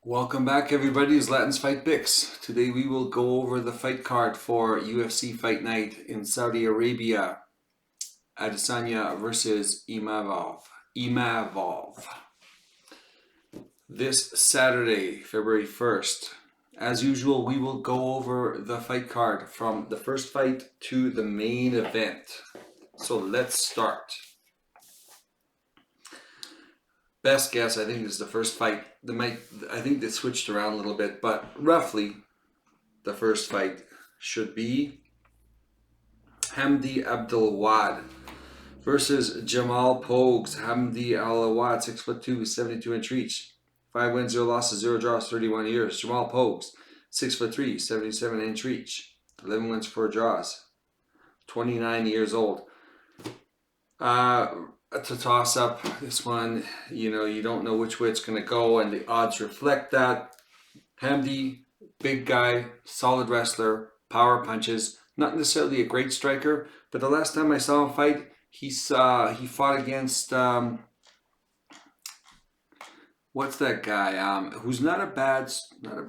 Welcome back, everybody. It's Latin's Fight Picks. Today we will go over the fight card for UFC Fight Night in Saudi Arabia. Adesanya versus Imavov. This Saturday, February 1st. As usual, we will go over the fight card from the first fight to the main event. So let's start. Best guess, I think, is the first fight. I think they switched around a little bit, but roughly the first fight should be Hamdi Abdelwad versus Jamal Pogues. Hamdi Abdelwad, 6'2", 72-inch reach. 5 wins, 0 losses, 0 draws, 31 years. Jamal Pogues, 6'3", 77-inch reach. 11 wins, 4 draws. 29 years old. To toss up this one, you don't know which way it's going to go, and the odds reflect that. Hamdi, big guy, solid wrestler, power punches, not necessarily a great striker, but the last time I saw him fight, he fought against what's that guy who's not a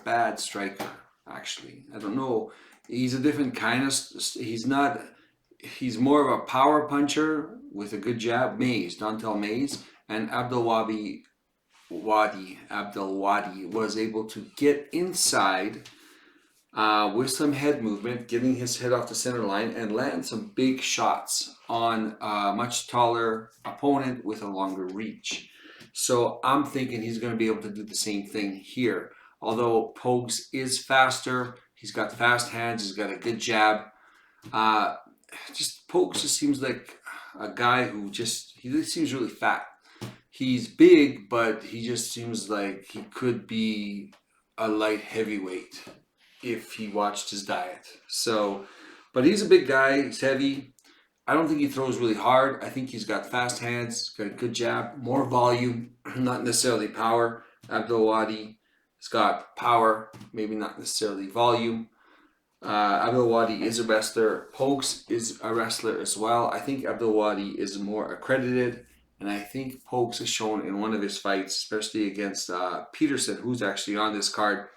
bad striker, actually. I don't know, he's a different kind of, he's more of a power puncher with a good jab. Dontel Mays, and Abdelwadi was able to get inside with some head movement, getting his head off the center line and land some big shots on a much taller opponent with a longer reach. So I'm thinking he's going to be able to do the same thing here. Although Pogues is faster, he's got fast hands, he's got a good jab. Pogues just seems like a guy who he seems really fat. He's big, but he just seems like he could be a light heavyweight if he watched his diet. So, but he's a big guy. He's heavy. I don't think he throws really hard. I think he's got fast hands, got a good jab, more volume, not necessarily power. Abdelwadi has got power, maybe not necessarily volume. Abdelwadi is a wrestler. Pogues is a wrestler as well. I think Abdelwadi is more accredited, and I think Pogues has shown in one of his fights, especially against Peterson, who's actually on this card,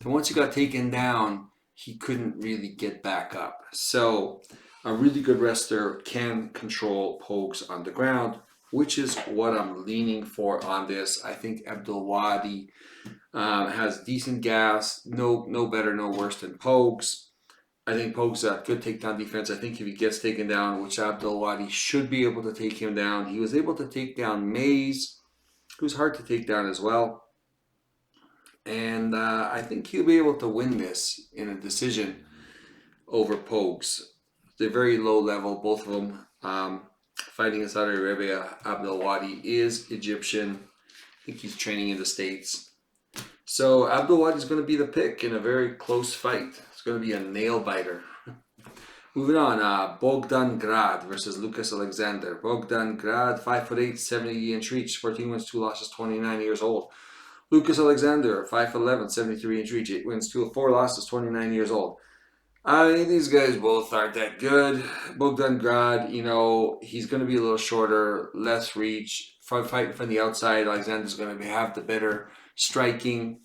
that once he got taken down, he couldn't really get back up. So a really good wrestler can control Pogues on the ground, which is what I'm leaning for on this. I think Abdelwadi has decent gas, no better, no worse than Pogues. I think Pogues got good takedown defense. I think if he gets taken down, which Abdelwadi should be able to take him down. He was able to take down Mays, who's hard to take down as well. And I think he'll be able to win this in a decision over Pogues. They're very low level, both of them. Fighting in Saudi Arabia, Abdelwadi is Egyptian. I think he's training in the States. So Abdelwadi is going to be the pick in a very close fight. It's going to be a nail biter. Moving on, Bogdan Grad versus Lucas Alexander. Bogdan Grad, 5'8", 70-inch reach, 14 wins, 2 losses, 29 years old. Lucas Alexander, 5'11", 73-inch reach, 8 wins, 4 losses, 29 years old. I mean, these guys both aren't that good. Bogdan Grad, he's going to be a little shorter, less reach. Fighting from the outside, Alexander's going to have the better striking.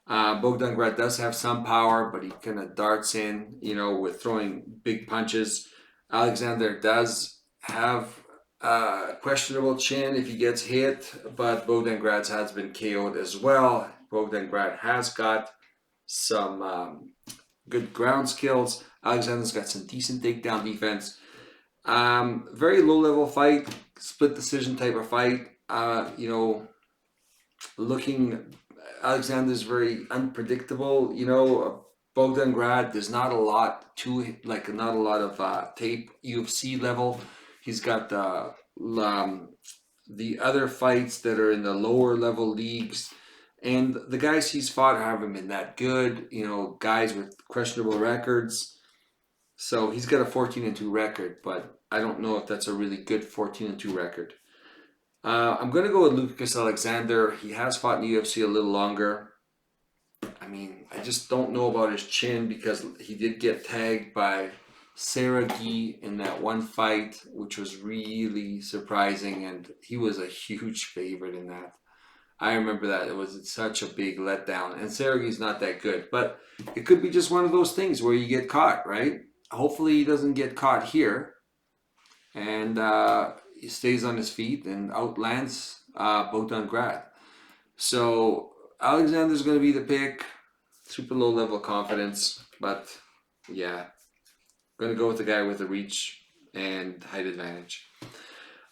Bogdan Grad does have some power, but he kind of darts in, with throwing big punches. Alexander does have a questionable chin if he gets hit, but Bogdan Grad's has been KO'd as well. Bogdan Grad has got some good ground skills. Alexander's got some decent takedown defense. Very low level fight, split decision type of fight. Alexander's very unpredictable. Bogdan Grad, there's not a lot of tape UFC level. He's got the other fights that are in the lower level leagues, and the guys he's fought haven't been that good. Guys with questionable records. So he's got a 14-2 record, but I don't know if that's a really good 14-2 record. I'm going to go with Lucas Alexander. He has fought in the UFC a little longer. I mean, I just don't know about his chin because he did get tagged by Seragi in that one fight, which was really surprising, and he was a huge favorite in that. I remember that. It was such a big letdown. And Sergey's not that good. But it could be just one of those things where you get caught, right? Hopefully he doesn't get caught here. And he stays on his feet and outlands Bogdan Grad. So Alexander's going to be the pick. Super low level confidence. But yeah, going to go with the guy with the reach and height advantage.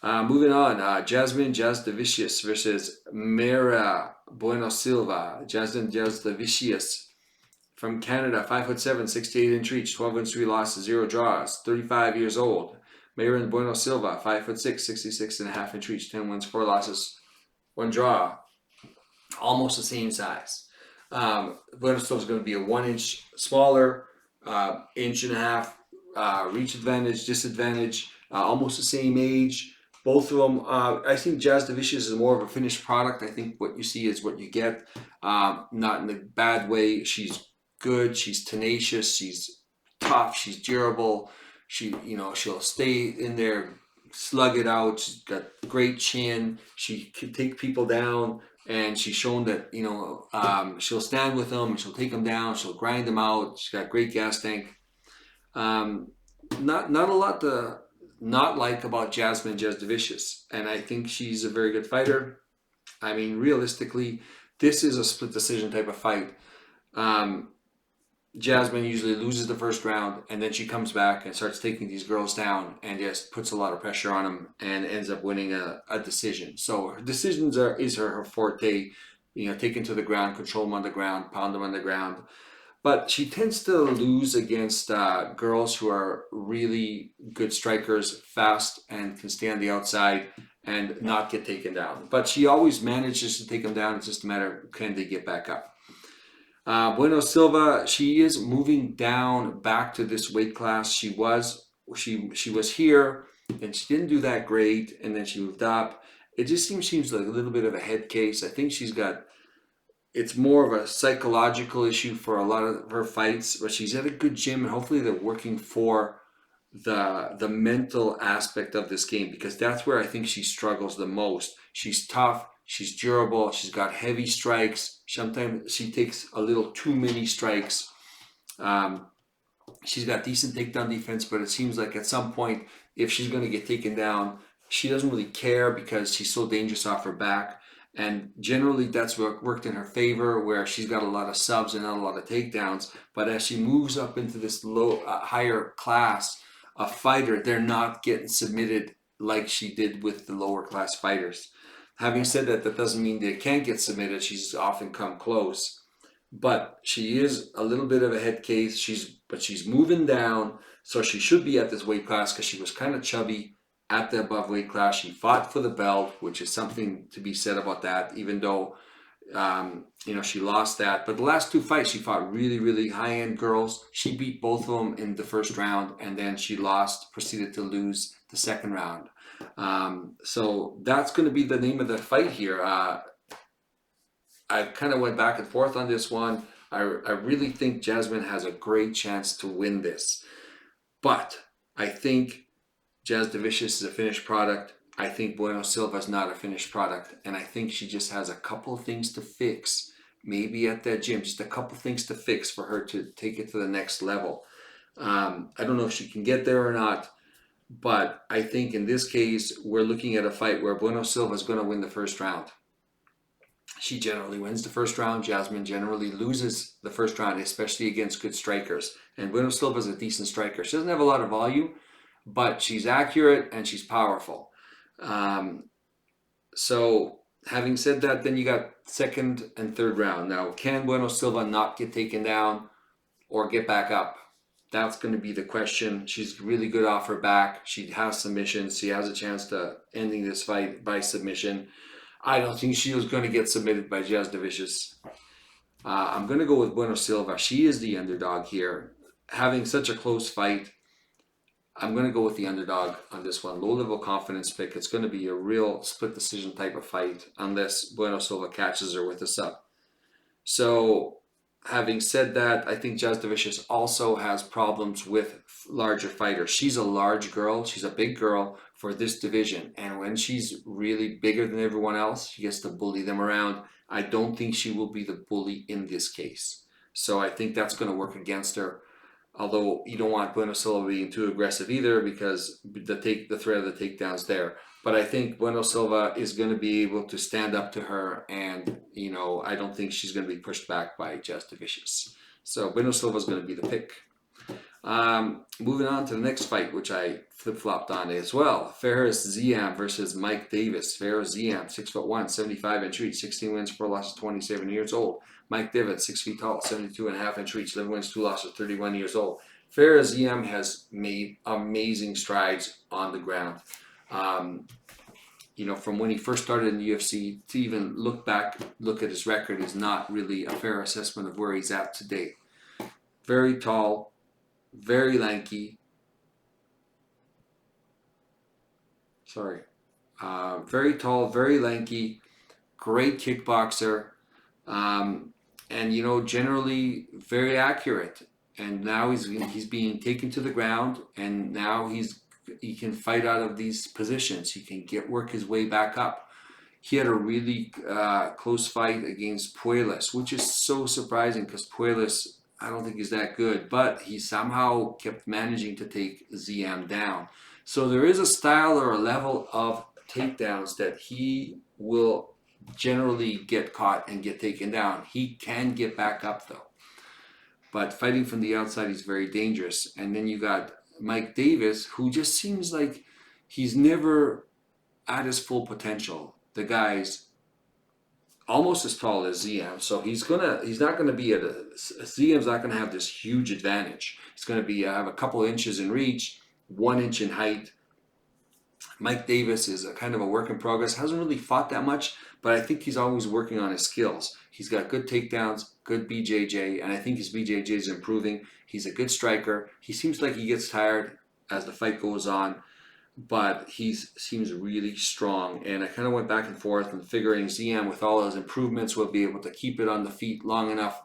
Moving on, Jasmine Jasdavicius versus Mira Bueno Silva. Jasmine Jasdavicius from Canada, 5'7", 68-inch reach, 12 wins, 3 losses, 0 draws, 35 years old. Mira Bueno Silva, 5'6", 66.5-inch reach, 10 wins, 4 losses, 1 draw. Almost the same size. Bueno Silva is going to be a 1 inch smaller, inch and a half reach advantage, disadvantage, almost the same age. Both of them, I think Jasdavicius is more of a finished product. I think what you see is what you get, not in a bad way. She's good, she's tenacious, she's tough, she's durable. She'll stay in there, slug it out. She's got great chin. She can take people down, and she's shown that she'll stand with them. She'll take them down. She'll grind them out. She's got great gas tank. Not a lot to not like about Jasmine Jasdavicius, and I think she's a very good fighter. I mean, realistically, this is a split decision type of fight. Jasmine usually loses the first round, and then she comes back and starts taking these girls down and just puts a lot of pressure on them and ends up winning a decision. So her decisions is her forte. Take them to the ground, control them on the ground, pound them on the ground. But she tends to lose against girls who are really good strikers, fast, and can stay on the outside and not get taken down. But she always manages to take them down. It's just a matter of can they get back up. Bueno Silva, she is moving down back to this weight class. She was here, and she didn't do that great, and then she moved up. It just seems like a little bit of a head case. I think it's more of a psychological issue for a lot of her fights, but she's at a good gym, and hopefully they're working for the mental aspect of this game, because that's where I think she struggles the most. She's tough, she's durable, she's got heavy strikes. Sometimes she takes a little too many strikes. She's got decent takedown defense, but it seems like at some point, if she's going to get taken down, she doesn't really care because she's so dangerous off her back. And generally, that's what worked in her favor, where she's got a lot of subs and not a lot of takedowns. But as she moves up into this higher class of fighter, they're not getting submitted like she did with the lower class fighters. Having said that, that doesn't mean they can't get submitted. She's often come close. But she is a little bit of a head case. She's moving down, so she should be at this weight class because she was kind of chubby at the above weight class. She fought for the belt, which is something to be said about that, even though she lost that. But the last 2 fights, she fought really, really high-end girls. She beat both of them in the first round, and then she proceeded to lose the second round. So that's going to be the name of the fight here. I kind of went back and forth on this one. I really think Jasmine has a great chance to win this. But I think Jasdavicius is a finished product. I think Bueno Silva is not a finished product. And I think she just has a couple of things to fix, maybe at that gym, just a couple of things to fix for her to take it to the next level. I don't know if she can get there or not, but I think in this case, we're looking at a fight where Bueno Silva is going to win the first round. She generally wins the first round. Jasmine generally loses the first round, especially against good strikers. And Bueno Silva is a decent striker. She doesn't have a lot of volume, but she's accurate and she's powerful. So having said that, then you got second and third round. Now, can Bueno Silva not get taken down or get back up? That's going to be the question. She's really good off her back. She has submissions. She has a chance to ending this fight by submission. I don't think she was going to get submitted by Jasdavicius. I'm going to go with Bueno Silva. She is the underdog here. Having such a close fight, I'm going to go with the underdog on this one. Low-level confidence pick. It's going to be a real split decision type of fight unless Bueno Silva catches her with a sub. So, having said that, I think Jasdavicius also has problems with larger fighters. She's a large girl. She's a big girl for this division. And when she's really bigger than everyone else, she gets to bully them around. I don't think she will be the bully in this case. So I think that's going to work against her. Although you don't want Bueno Silva being too aggressive either, because the threat of the takedown's there. But I think Bueno Silva is going to be able to stand up to her, and I don't think she's going to be pushed back by Jastovicius. So Bueno Silva is going to be the pick. Moving on to the next fight, which I flip-flopped on as well. Fares Ziam versus Mike Davis. Fares Ziam, 6'1", 75-inch reach, 16 wins, 4 losses, 27 years old. Mike Davis, 6 feet tall, 72.5-inch reach, 11 wins, 2 losses, 31 years old. Fares Ziam has made amazing strides on the ground. From when he first started in the UFC to even look at his record is not really a fair assessment of where he's at today. Very tall, very lanky. Very tall, very lanky, great kickboxer, and generally very accurate. And now he's being taken to the ground, and now he can fight out of these positions. He can work his way back up. He had a really close fight against Puelles, which is so surprising because Puelles, I don't think he's that good, but he somehow kept managing to take Ziam down. So there is a style or a level of takedowns that he will generally get caught and get taken down. He can get back up though. But fighting from the outside is very dangerous. And then you got Mike Davis, who just seems like he's never at his full potential. The guy's almost as tall as Ziam, so Ziam's not gonna have this huge advantage. He's gonna have a couple inches in reach, 1 inch in height. Mike Davis is a kind of a work in progress. Hasn't really fought that much, but I think he's always working on his skills. He's got good takedowns, good BJJ, and I think his BJJ is improving. He's a good striker. He seems like he gets tired as the fight goes on, but he seems really strong. And I kind of went back and forth and figuring Ziam, with all his improvements, will be able to keep it on the feet long enough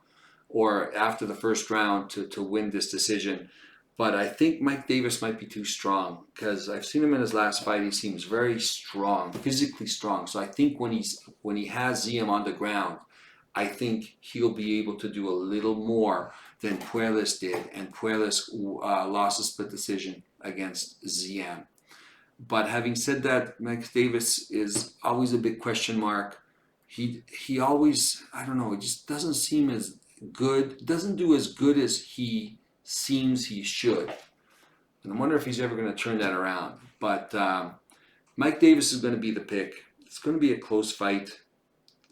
or after the first round to win this decision. But I think Mike Davis might be too strong, because I've seen him in his last fight. He seems very strong, physically strong. So I think when he has Ziam on the ground, I think he'll be able to do a little more than Puelles did. And Puelles lost a split decision against Ziam. But having said that, Mike Davis is always a big question mark. He always, I don't know, it just doesn't seem as good, doesn't do as good as he seems he should. And I wonder if he's ever going to turn that around. But Mike Davis is going to be the pick. It's going to be a close fight.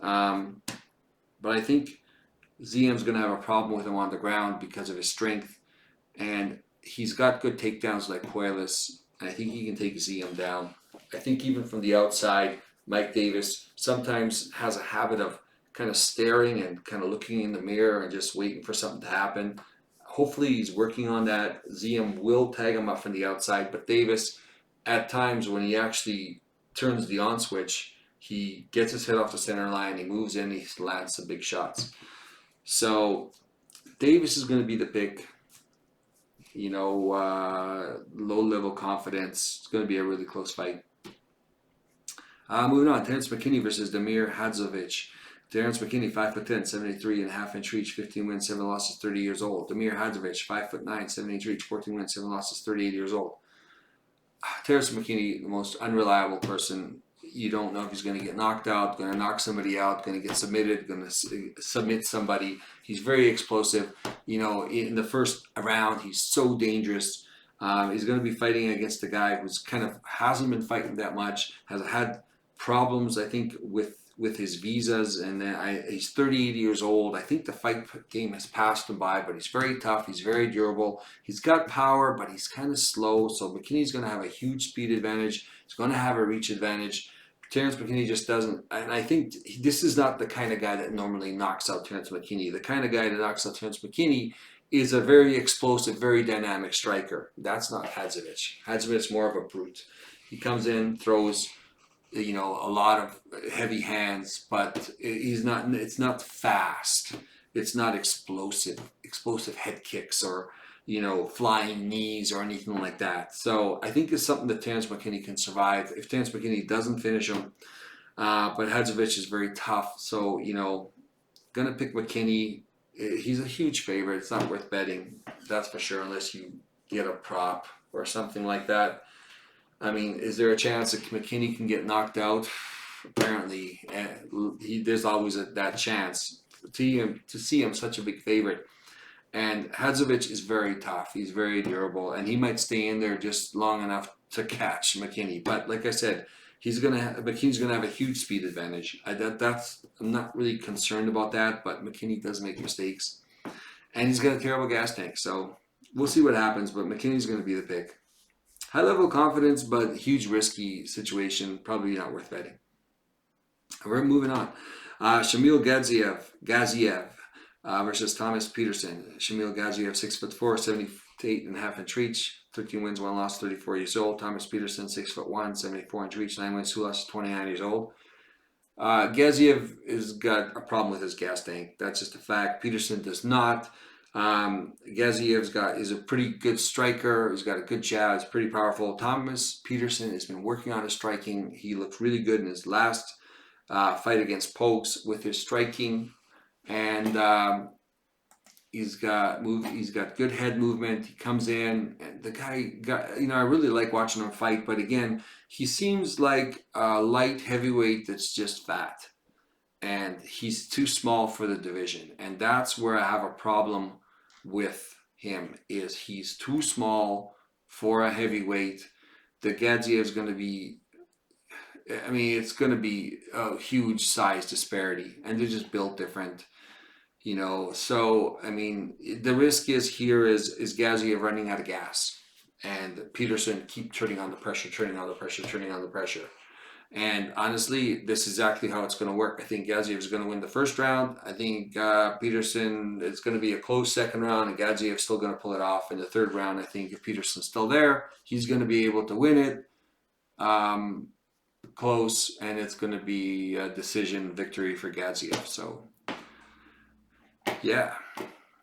But I think Ziam's going to have a problem with him on the ground because of his strength. And he's got good takedowns like Puelles. And I think he can take Ziam down. I think even from the outside, Mike Davis sometimes has a habit of kind of staring and kind of looking in the mirror and just waiting for something to happen. Hopefully he's working on that. Ziam will tag him up from the outside, but Davis, at times when he actually turns the on switch, he gets his head off the center line, he moves in, he lands some big shots. So Davis is going to be the pick. Low-level confidence. It's going to be a really close fight. Moving on, Terrence McKinney versus Damir Hadzovic. Terrence McKinney, 5'10", 73.5-inch reach, 15 wins, 7 losses, 30 years old. Damir Hadzovic, 5'9", 7-inch reach, 14 wins, 7 losses, 38 years old. Terrence McKinney, the most unreliable person. You don't know if he's going to get knocked out, going to knock somebody out, going to get submitted, going to submit somebody. He's very explosive. In the first round, he's so dangerous. He's going to be fighting against a guy who's kind of hasn't been fighting that much, has had problems, I think, with his visas, and he's 38 years old. I think the fight game has passed him by, but he's very tough. He's very durable. He's got power, but he's kind of slow. So McKinney's going to have a huge speed advantage. He's going to have a reach advantage. Terrence McKinney just doesn't, and I think this is not the kind of guy that normally knocks out Terrence McKinney. The kind of guy that knocks out Terrence McKinney is a very explosive, very dynamic striker. That's not Hadzovic. Hadzovic's more of a brute. He comes in, throws, a lot of heavy hands, but it's not fast. It's not explosive head kicks or, flying knees or anything like that. So I think it's something that Terrence McKinney can survive. If Terrence McKinney doesn't finish him, but Hadzovic is very tough. So, gonna pick McKinney. He's a huge favorite. It's not worth betting, that's for sure, unless you get a prop or something like that. I mean, is there a chance that McKinney can get knocked out? Apparently, there's always that chance. To see him such a big favorite. And Hadzovic is very tough. He's very durable, and he might stay in there just long enough to catch McKinney. But like I said, McKinney's gonna have a huge speed advantage. I'm not really concerned about that, but McKinney does make mistakes, and he's got a terrible gas tank. So we'll see what happens. But McKinney's gonna be the pick. High level of confidence, but huge risky situation. Probably not worth betting. We're moving on. Shamil Gaziev versus Thomas Peterson. Shamil Gaziev, 6'4", 78.5-inch reach, 13 wins, 1 loss, 34 years old. Thomas Peterson, 6'1", 74-inch reach, 9 wins, 2 losses, 29 years old. Gaziev has got a problem with his gas tank. That's just a fact. Peterson does not. Gaziev is a pretty good striker. He's got a good jab. He's pretty powerful. Thomas Peterson has been working on his striking. He looked really good in his last fight against Pokes with his striking, and he's got good head movement. He comes in, and the guy I really like watching him fight. But again, he seems like a light heavyweight that's just fat, and he's too small for the division, and that's where I have a problem with him. Is he's too small for a heavyweight. The Gadziev is going to be. I mean, it's going to be a huge size disparity, and they're just built different, So, I mean, the risk is Gaziev running out of gas, and Peterson keep turning on the pressure. And honestly, this is exactly how it's going to work. I think Gaziev is going to win the first round. I think Peterson, it's going to be a close second round, and Gaziev is still going to pull it off in the third round. I think if Peterson's still there, he's going to be able to win it. Close, and it's going to be a decision victory for Gadziev. So, yeah,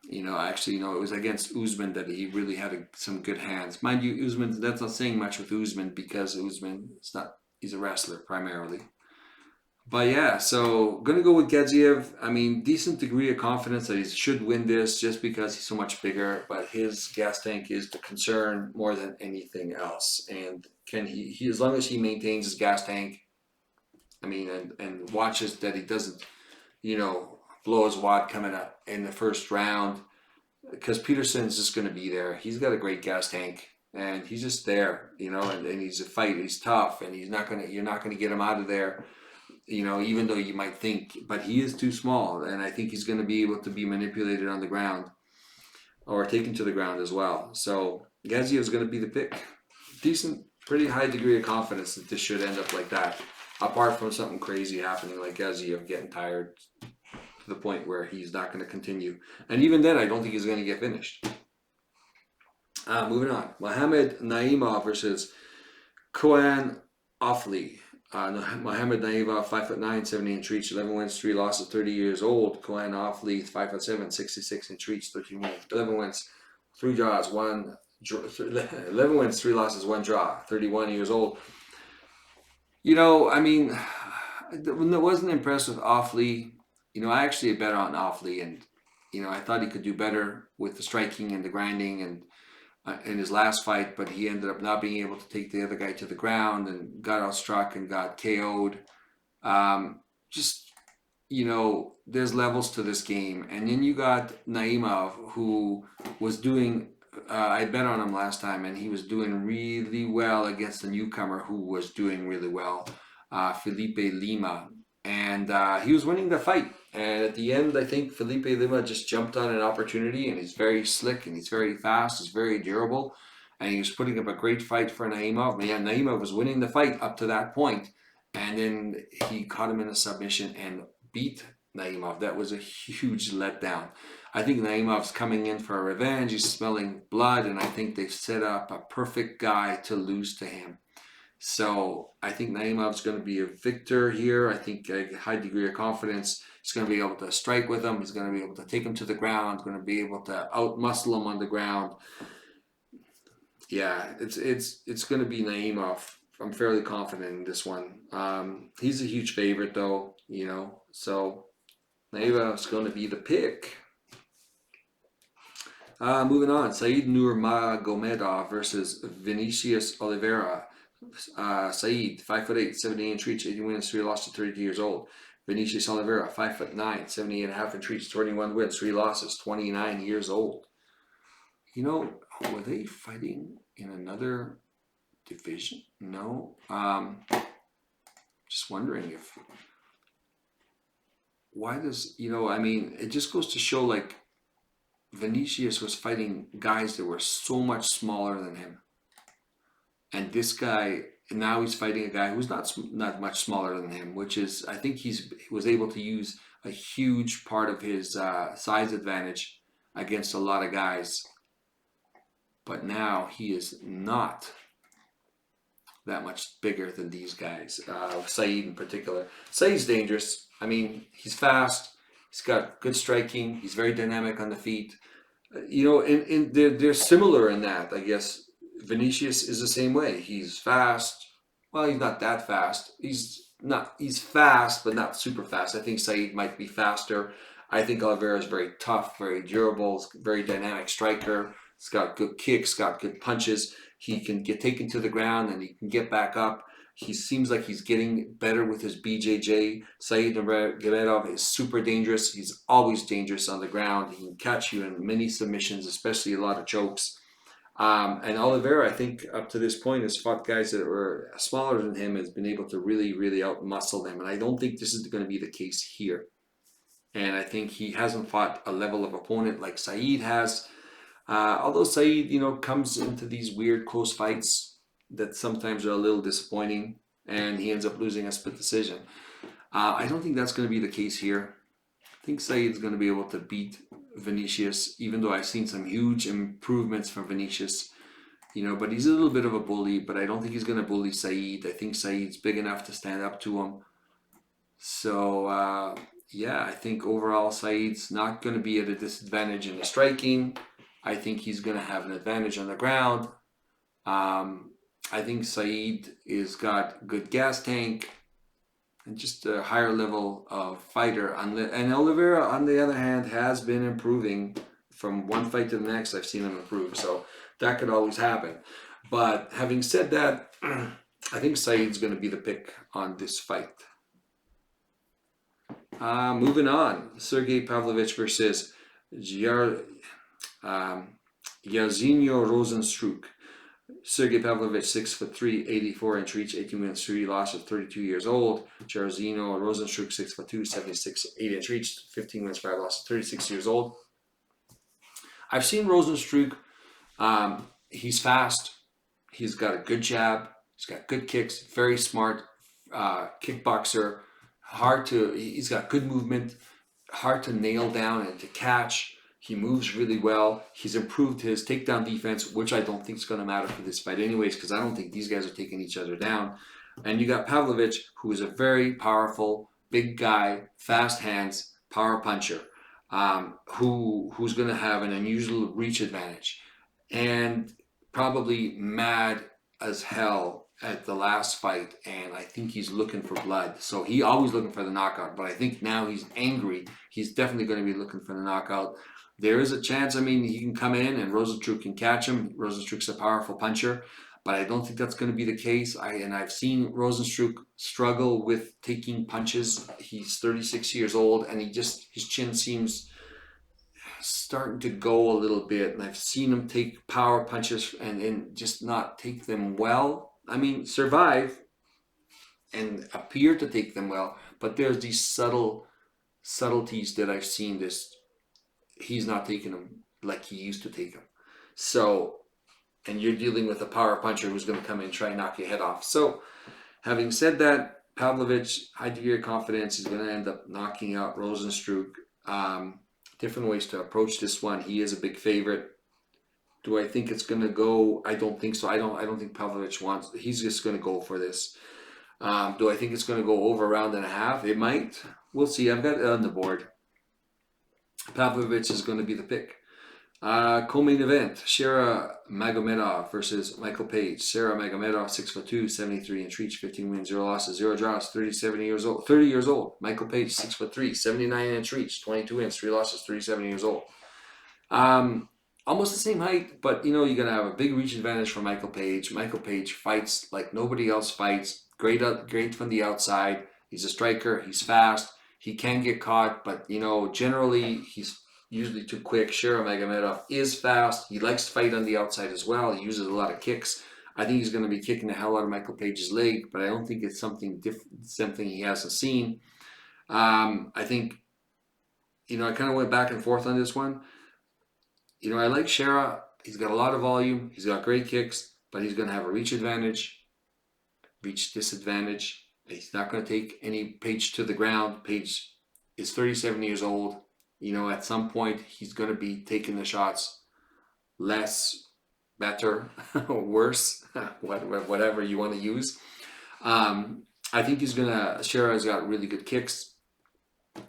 it was against Usman that he really had some good hands. Mind you, Usman, that's not saying much with Usman because Usman, he's a wrestler primarily. But yeah, so going to go with Gadziev. I mean, decent degree of confidence that he should win this just because he's so much bigger, but his gas tank is the concern more than anything else. And can he as long as he maintains his gas tank, I mean, and watches that he doesn't, blow his wad coming up in the first round, because Peterson's just going to be there. He's got a great gas tank, and he's just there, and he's a fight. He's tough, and you're not going to get him out of there. Even though you might think, but he is too small, and I think he's going to be able to be manipulated on the ground or taken to the ground as well. So Gaziev is going to be the pick. Decent, pretty high degree of confidence that this should end up like that, apart from something crazy happening like Gaziev getting tired to the point where he's not going to continue. And even then, I don't think he's going to get finished. Moving on. Mohamed Naimov versus Koan Ofli. Mohamed Naimov, 5'9", 70-inch reach, 11 wins, 3 losses, 30 years old. Koan Ofli, 5'7", 66-inch reach, 13 wins, 11 wins, 3 draws, 11 wins, 3 losses, 1 draw, 31 years old. I mean, I wasn't impressed with Ofli. I actually bet on Ofli, and I thought he could do better with the striking and the grinding and in his last fight, but he ended up not being able to take the other guy to the ground and got outstruck and got KO'd. There's levels to this game. And then you got Naimov, who was doing, I bet on him last time, and he was doing really well against a newcomer who was doing really well, Felipe Lima. And he was winning the fight. And at the end, I think Felipe Lima just jumped on an opportunity, and he's very slick, and he's very fast, he's very durable, and he was putting up a great fight for Naimov. Yeah, Naimov was winning the fight up to that point, and then he caught him in a submission and beat Naimov. That was a huge letdown. I think Naimov's coming in for a revenge. He's smelling blood, and I think they've set up a perfect guy to lose to him. So I think Naimov's going to be a victor here. I think a high degree of confidence. He's going to be able to strike with him. He's going to be able to take him to the ground. Going to be able to out-muscle him on the ground. Yeah, it's going to be Naimov. I'm fairly confident in this one. He's a huge favorite, though, you know. So Naimov's going to be the pick. Moving on, Said Nurmagomedov versus Vinicius Oliveira. Said, 5'8", 78 reach, 80 wins, 3 losses, 32 years old. Vinicius Oliveira, 5'9", 78.5 reach, 21 wins, 3 losses, 29 years old. You know, were they fighting in another division? No. Just wondering if. Why does, you know, I mean, it just goes to show, like, Vinicius was fighting guys that were so much smaller than him. And this guy, now he's fighting a guy who's not much smaller than him, which is, I think he was able to use a huge part of his size advantage against a lot of guys. But now he is not that much bigger than these guys. Said in particular. Said's dangerous. I mean, he's fast. He's got good striking. He's very dynamic on the feet. You know, they're similar in that, I guess. Vinicius is the same way. He's fast. Well, he's not that fast. He's fast, but not super fast. I think Said might be faster. I think Oliveira is very tough, very durable, very dynamic striker. He's got good kicks, got good punches. He can get taken to the ground and he can get back up. He seems like he's getting better with his BJJ. Said Nurmagomedov is super dangerous. He's always dangerous on the ground. He can catch you in many submissions, especially a lot of chokes. And Oliveira, I think up to this point, has fought guys that were smaller than him, has been able to really, really out-muscle them. And I don't think this is going to be the case here. And I think he hasn't fought a level of opponent like Said has. Although Said, you know, comes into these weird close fights that sometimes are a little disappointing, and he ends up losing a split decision. I don't think that's going to be the case here. I think Said's going to be able to beat Vinicius, even though I've seen some huge improvements from Vinicius. You know, but he's a little bit of a bully, but I don't think he's going to bully Said. I think Said's big enough to stand up to him. So, yeah, I think overall Said's not going to be at a disadvantage in the striking. I think he's going to have an advantage on the ground. I think Said has got good gas tank and just a higher level of fighter. And Oliveira, on the other hand, has been improving from one fight to the next. I've seen him improve, so that could always happen. But having said that, I think Said's going to be the pick on this fight. Moving on, Sergey Pavlovich versus Jairzinho Rozenstruik. Sergey Pavlovich, 6'3", 84-inch reach, 18 wins, 3 losses, 32 years old. Jairzinho Rozenstruik, 6'2", 76, 8-inch reach, 15 wins, 5 losses, 36 years old. I've seen Rozenstruik. He's fast. He's got a good jab. He's got good kicks. Very smart kickboxer. He's got good movement. Hard to nail down and to catch. He moves really well. He's improved his takedown defense, which I don't think is going to matter for this fight anyways, because I don't think these guys are taking each other down. And you got Pavlovich, who is a very powerful, big guy, fast hands, power puncher, who's going to have an unusual reach advantage. And probably mad as hell at the last fight, and I think he's looking for blood. So he always looking for the knockout, but I think now he's angry. He's definitely going to be looking for the knockout. There is a chance, I mean, he can come in and Rozenstruik can catch him. Rozenstruik's a powerful puncher, but I don't think that's going to be the case. I've seen Rozenstruik struggle with taking punches. He's 36 years old, and his chin seems starting to go a little bit, and I've seen him take power punches and just not take them well. I mean, survive and appear to take them well, but there's these subtleties that I've seen he's not taking them like he used to take them. So, and you're dealing with a power puncher who's going to come in and try and knock your head off. So, having said that, Pavlovich, high degree of confidence, he's going to end up knocking out Rozenstruik. Different ways to approach this one. He is a big favorite. Do I think it's going to go? I don't think so. I don't think Pavlovich wants. He's just going to go for this. Do I think it's going to go over a round and a half? It might. We'll see. I've got it on the board. Pavlovich is going to be the pick. Co-main event: Shera Magomedov versus Michael Page. Shera Magomedov, 6'2", 73-inch reach, 15 wins, 0 losses, 0 draws, 37 years old. 30 years old. Michael Page, 6'3", 79-inch reach, 22 wins, 3 losses, 37 years old. Almost the same height, but you're gonna have a big reach advantage for Michael Page. Michael Page fights like nobody else fights. Great from the outside. He's a striker. He's fast. He can get caught, but generally he's usually too quick. Shera Magomedov is fast. He likes to fight on the outside as well. He uses a lot of kicks. I think he's going to be kicking the hell out of Michael Page's leg, but I don't think it's something different, something he hasn't seen. I think, I kind of went back and forth on this one. I like Shera. He's got a lot of volume. He's got great kicks, but he's going to have a reach advantage, reach disadvantage. He's not going to take any Page to the ground. Page is 37 years old. At some point, he's going to be taking the shots less, better, worse, whatever you want to use. I think Shera's got really good kicks.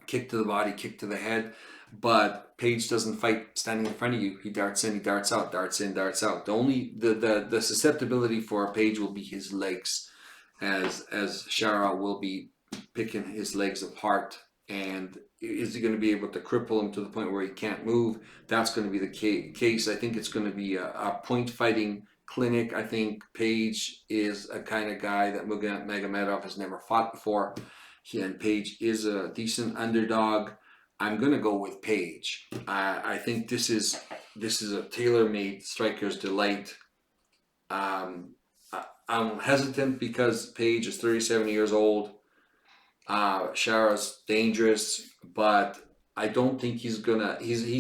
Kick to the body, kick to the head. But Page doesn't fight standing in front of you. He darts in, he darts out, darts in, darts out. The susceptibility for Page will be his legs, as Shera will be picking his legs apart. And is he going to be able to cripple him to the point where he can't move? That's going to be the case. I think it's going to be a point fighting clinic. I think Page is a kind of guy that Magomedov has never fought before. And Page is a decent underdog. I'm going to go with Page. I think this is a tailor-made striker's delight. I'm hesitant because Page is 37 years old. Shera's dangerous, but I don't think he's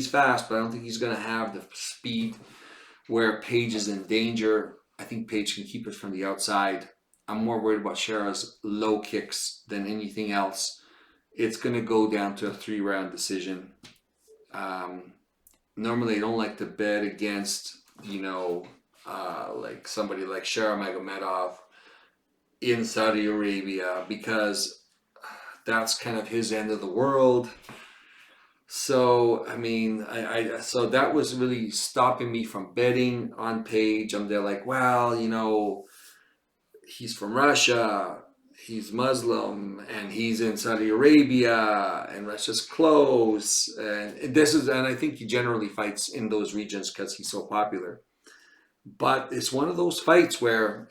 fast, but I don't think he's gonna have the speed where Page is in danger. I think Page can keep it from the outside. I'm more worried about Shera's low kicks than anything else. It's gonna go down to a 3-round decision. Normally I don't like to bet against, like somebody like Shera Magomedov in Saudi Arabia, because that's kind of his end of the world. So, so that was really stopping me from betting on Page. I'm there like, well, he's from Russia, he's Muslim, and he's in Saudi Arabia, and Russia's close. And I think he generally fights in those regions because he's so popular. But it's one of those fights where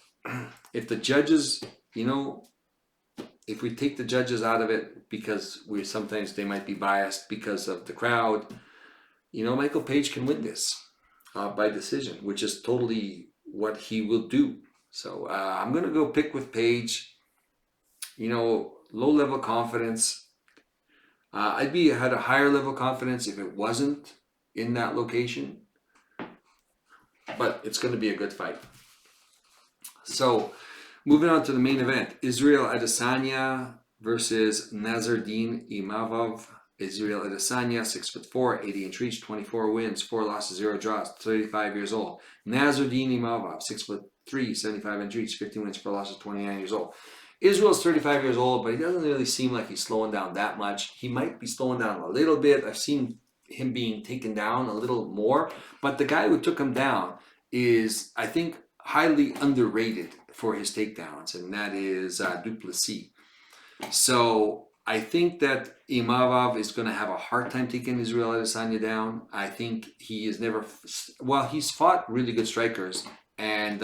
if the judges, if we take the judges out of it, because sometimes they might be biased because of the crowd, Michael Page can win this by decision, which is totally what he will do. So I'm going to go pick with Page. Low level confidence. Had a higher level confidence if it wasn't in that location, but it's going to be a good fight. So moving on to the main event, Israel Adesanya versus Nasruddin Imavov. Israel Adesanya, 6'4", 80-inch reach, 24 wins, 4 losses, 0 draws, 35 years old. Nasruddin Imavov, 6'3", 75-inch reach, 15 wins, 4 losses, 29 years old. Israel's 35 years old, but he doesn't really seem like he's slowing down that much. He might be slowing down a little bit. I've seen him being taken down a little more, but the guy who took him down is, I think, highly underrated for his takedowns, and that is Duplessis. So I think that Imavov is going to have a hard time taking Israel Adesanya down. I think he's fought really good strikers, and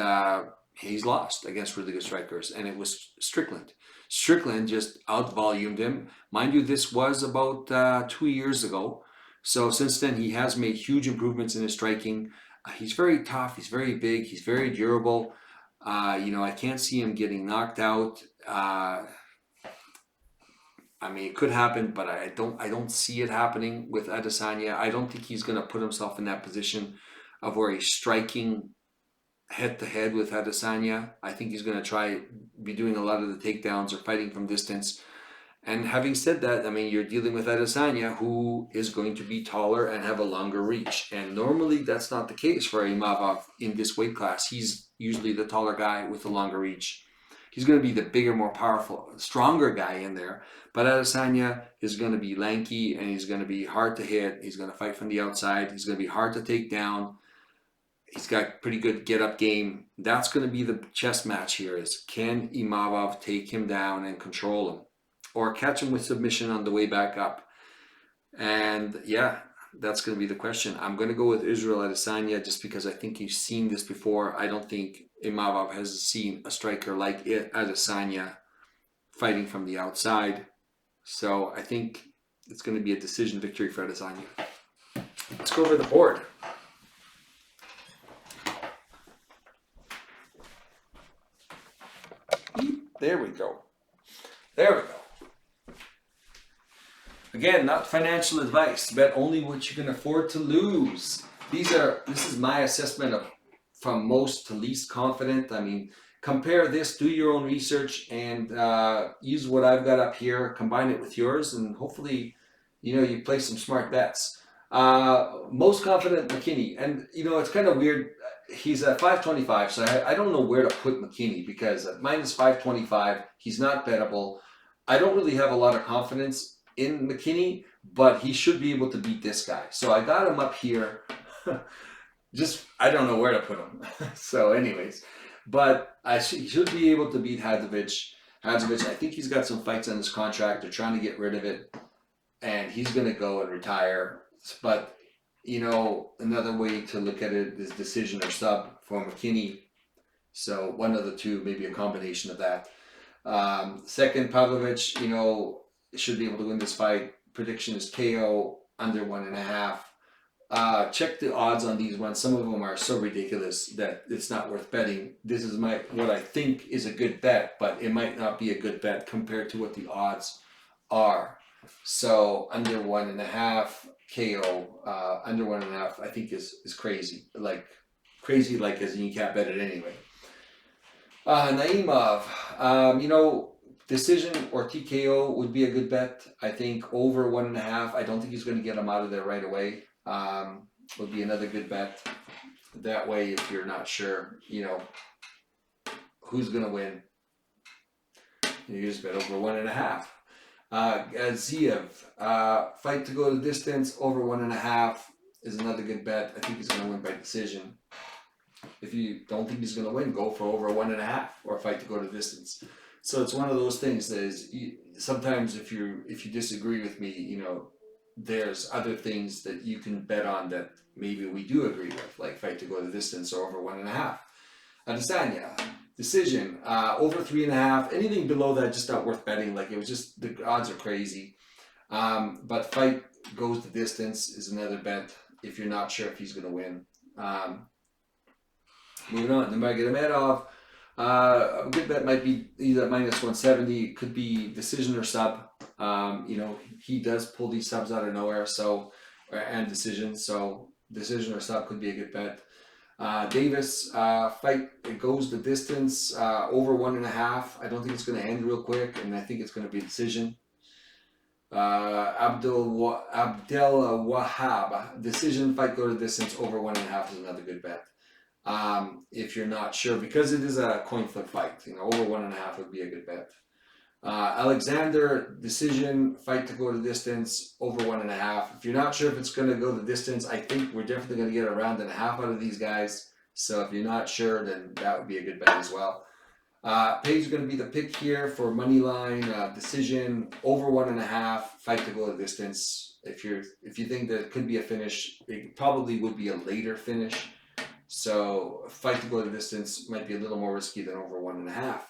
he's lost against really good strikers, and it was Strickland. Strickland just out-volumed him. Mind you, this was about 2 years ago. So since then, he has made huge improvements in his striking. He's very tough. He's very big. He's very durable. I can't see him getting knocked out. It could happen, but I don't see it happening with Adesanya. I don't think he's going to put himself in that position of where he's striking head-to-head with Adesanya. I think he's going to be doing a lot of the takedowns or fighting from distance. And having said that, you're dealing with Adesanya, who is going to be taller and have a longer reach. And normally that's not the case for Imavov in this weight class. He's usually the taller guy with the longer reach. He's going to be the bigger, more powerful, stronger guy in there. But Adesanya is going to be lanky and he's going to be hard to hit. He's going to fight from the outside. He's going to be hard to take down. He's got pretty good get-up game. That's going to be the chess match here is can Imavov take him down and control him? Or catch him with submission on the way back up? And yeah, that's going to be the question. I'm going to go with Israel Adesanya just because I think you've seen this before. I don't think Imavov has seen a striker like Adesanya fighting from the outside. So I think it's going to be a decision victory for Adesanya. Let's go over the board. There we go. There we go. Again, not financial advice. Bet only what you can afford to lose. This is my assessment of from most to least confident. I mean, compare this, do your own research, and use what I've got up here, combine it with yours, and hopefully, you play some smart bets. Most confident McKinney, and it's kind of weird. He's at 525, so I don't know where to put McKinney because at minus 525, he's not bettable. I don't really have a lot of confidence in McKinney, but he should be able to beat this guy. So I got him up here. I don't know where to put him. So anyways, but he should be able to beat Hadzovic. I think he's got some fights on his contract. They're trying to get rid of it, and he's going to go and retire. But another way to look at it is decision or sub for McKinney. So one of the two, maybe a combination of that. Second, Pavlovich, should be able to win this fight. Prediction is KO under 1.5. Check the odds on these ones. Some of them are so ridiculous that it's not worth betting. This is what I think is a good bet, but it might not be a good bet compared to what the odds are. So under 1.5 KO, under 1.5, I think is crazy. Crazy as in you can't bet it anyway. Naimov, decision or TKO would be a good bet. I think over 1.5. I don't think he's going to get him out of there right away. Would be another good bet. That way, if you're not sure, who's going to win, you just bet over 1.5. Ziev, fight to go the distance over 1.5 is another good bet. I think he's going to win by decision. If you don't think he's going to win, go for over 1.5 or fight to go the distance. So it's one of those things that is sometimes if you disagree with me, there's other things that you can bet on that maybe we do agree with, like fight to go the distance or over 1.5. Adesanya, decision, over 3.5. Anything below that, just not worth betting. It was just, the odds are crazy. But fight goes the distance is another bet if you're not sure if he's going to win. Moving on, Nurmagomedov. A good bet might be either minus 170. It could be decision or sub. He does pull these subs out of nowhere, and decision. So decision or sub could be a good bet. Davis, fight, it goes the distance, over 1.5. I don't think it's going to end real quick, and I think it's going to be a decision. Abdel Wahab, decision, fight, go to distance, over 1.5 is another good bet. If you're not sure, because it is a coin flip fight, over 1.5 would be a good bet. Alexander, decision, fight to go the distance, over 1.5. If you're not sure if it's going to go the distance, I think we're definitely going to get a round and a half out of these guys. So if you're not sure, then that would be a good bet as well. Page is going to be the pick here for money line, decision, over 1.5, fight to go the distance. If you think that it could be a finish, it probably would be a later finish. So fight to go the distance might be a little more risky than over 1.5.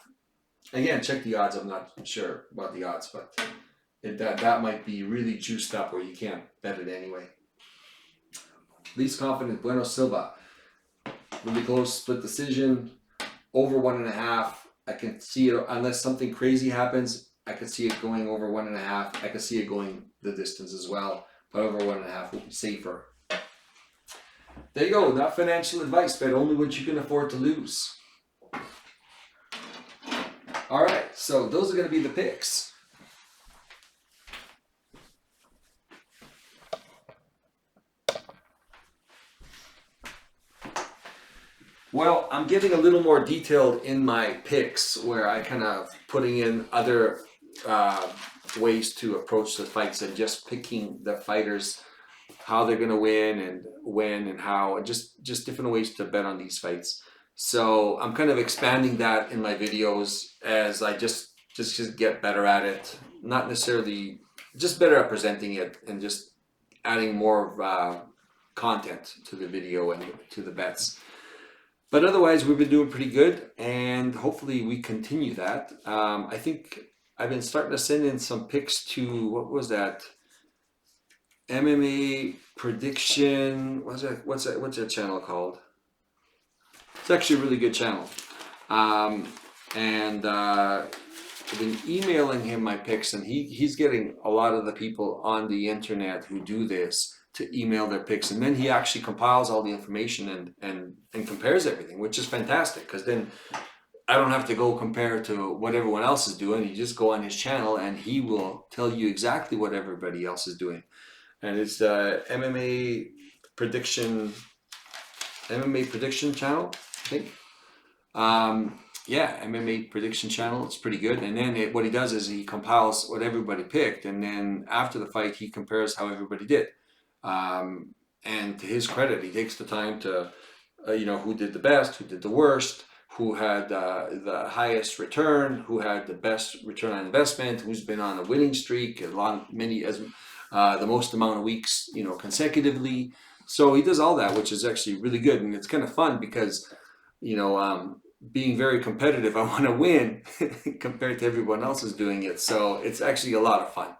Again, check the odds. I'm not sure about the odds, but that might be really juiced up where you can't bet it anyway. Least confident, Bueno Silva. Really close, split decision, over 1.5. I can see it, unless something crazy happens, I could see it going over 1.5. I could see it going the distance as well, but over 1.5 will be safer. There you go, not financial advice, bet only what you can afford to lose. All right, so those are going to be the picks. Well, I'm getting a little more detailed in my picks where I kind of putting in other uh, ways to approach the fights and just picking the fighters, how they're going to win and when and how, and just different ways to bet on these fights. So I'm kind of expanding that in my videos as I just get better at it. Not necessarily just better at presenting it and just adding more content to the video and to the bets. But otherwise, we've been doing pretty good, and hopefully we continue that. I think I've been starting to send in some picks to what was that? MMA prediction. What's that? What's that channel called? It's actually a really good channel. Um, and I've been emailing him my picks, and he's getting a lot of the people on the internet who do this to email their picks, and then he actually compiles all the information and compares everything, which is fantastic because then I don't have to go compare to what everyone else is doing. You just go on his channel, and he will tell you exactly what everybody else is doing. And it's the prediction MMA prediction channel, I think. Yeah, MMA prediction channel. It's pretty good. And then what he does is he compiles what everybody picked, and then after the fight, he compares how everybody did. And to his credit, he takes the time to, who did the best, who did the worst, who had the highest return, who had the best return on investment, who's been on a winning streak, the most amount of weeks, consecutively. So he does all that, which is actually really good, and it's kind of fun because, being very competitive, I want to win compared to everyone else is doing it. So it's actually a lot of fun.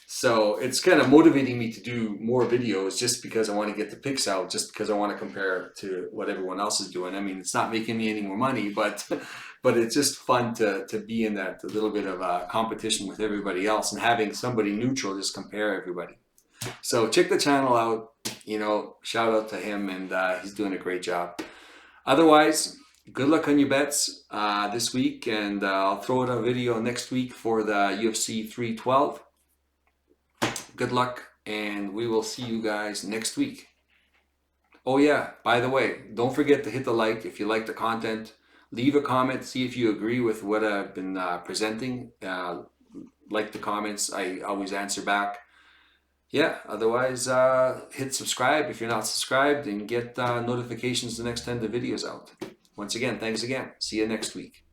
So it's kind of motivating me to do more videos just because I want to get the picks out, just because I want to compare to what everyone else is doing. I mean, it's not making me any more money, but it's just fun to be in that little bit of a competition with everybody else and having somebody neutral just compare everybody. So check the channel out, shout out to him, and he's doing a great job. Otherwise, good luck on your bets this week, and I'll throw out a video next week for the UFC 312. Good luck, and we will see you guys next week. Oh yeah, by the way, don't forget to hit the like if you like the content. Leave a comment, see if you agree with what I've been presenting. Like the comments, I always answer back. Yeah, otherwise hit subscribe if you're not subscribed, and get notifications the next time the video's out. Once again, thanks again. See you next week.